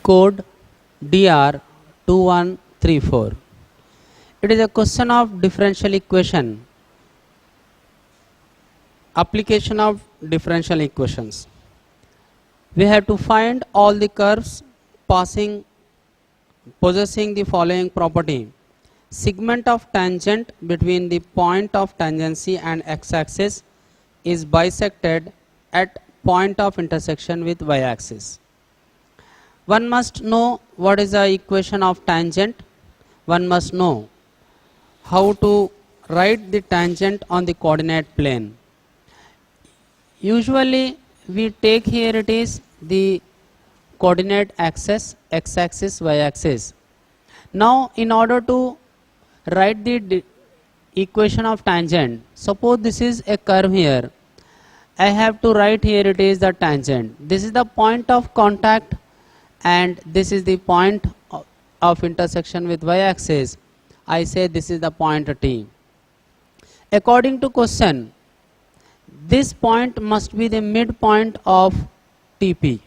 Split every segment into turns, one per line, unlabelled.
Code DR2134. It is a question of differential equation, application of differential equations. We have to find all the curves possessing the following property. Segment of tangent between the point of tangency and x-axis is bisected at point of intersection with y-axis. One must know what is the equation of tangent. One must know how to write the tangent on the coordinate plane. Usually we take here it is the coordinate axis, x-axis, y-axis. Now in order to write the equation of tangent, suppose this is a curve here. I have to write here it is the tangent. This is the point of contact and this is the point of intersection with y-axis. I say this is the point T. According to question, this point must be the midpoint of TP.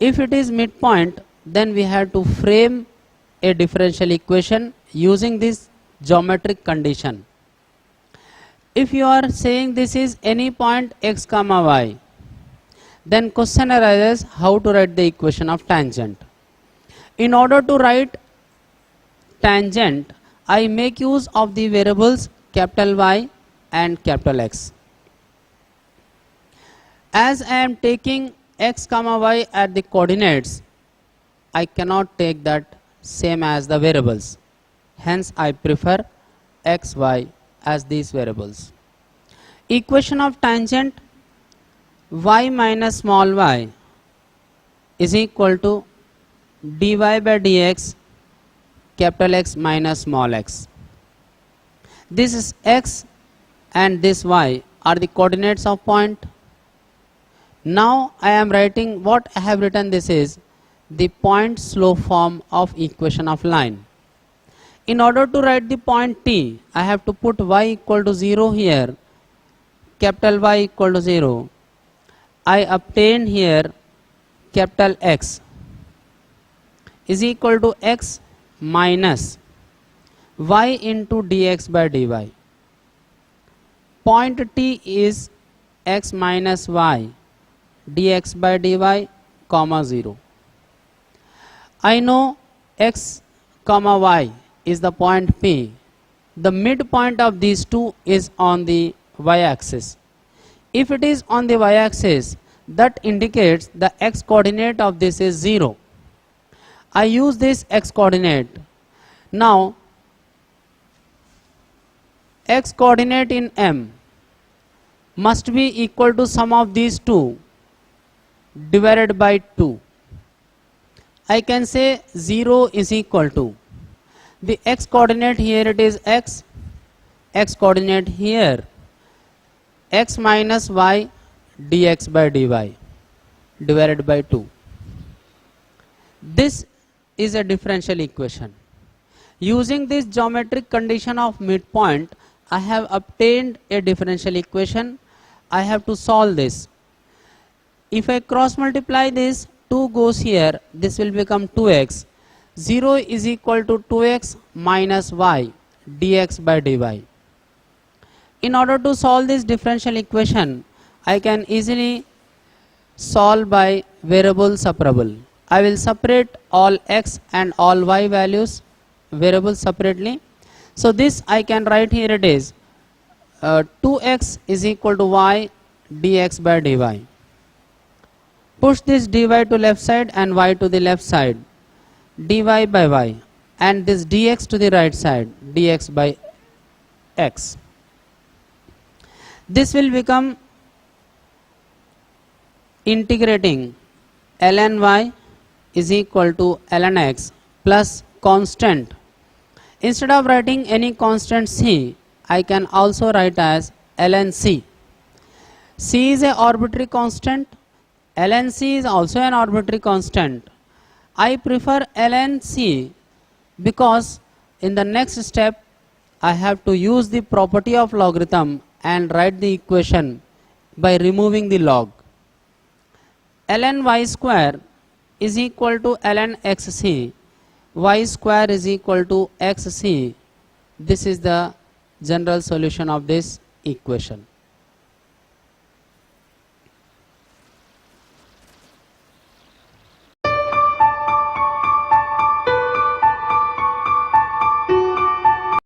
If it is midpoint, then we have to frame a differential equation using this geometric condition. If you are saying this is any point x comma y, then question arises how to write the equation of tangent. In order to write tangent, I make use of the variables capital Y and capital X. As I am taking x comma y at the coordinates, I cannot take that same as the variables. Hence I prefer x, y as these variables. Equation of tangent y minus small y is equal to dy by dx capital X minus small x. This is x and this y are the coordinates of point. Now I am writing what I have written, this is the point slope form of equation of line. In order to write the point T, I have to put y equal to 0 here, capital Y equal to 0. I obtain here capital X is equal to x minus y into dx by dy. Point T is x minus y dx by dy comma 0. I know x comma y is the point P. The midpoint of these two is on the y-axis. If it is on the y-axis, that indicates the x coordinate of this is 0. I use this x coordinate. Now x coordinate in M must be equal to sum of these two divided by 2. I can say 0 is equal to the x coordinate here it is x coordinate here x minus y dx by dy divided by 2. This is a differential equation. Using this geometric condition of midpoint, I have obtained a differential equation. I have to solve this. If I cross multiply this, 2 goes here, this will become 2x. 0 is equal to 2x minus y dx by dy. In order to solve this differential equation, I can easily solve by variable separable. I will separate all x and all y values variables separately. So this I can write here it is 2x is equal to y dx by dy. Push this dy to left side and y to the left side, dy by y, and this dx to the right side, dx by x. This will become integrating ln y is equal to ln x plus constant Instead of writing any constant c, I can also write as ln c. C is a arbitrary constant. Ln c is also an arbitrary constant. I prefer ln c because in the next step I have to use the property of logarithm and write the equation by removing the log. Ln y square is equal to ln xc. Y square is equal to xc. This is the general solution of this equation.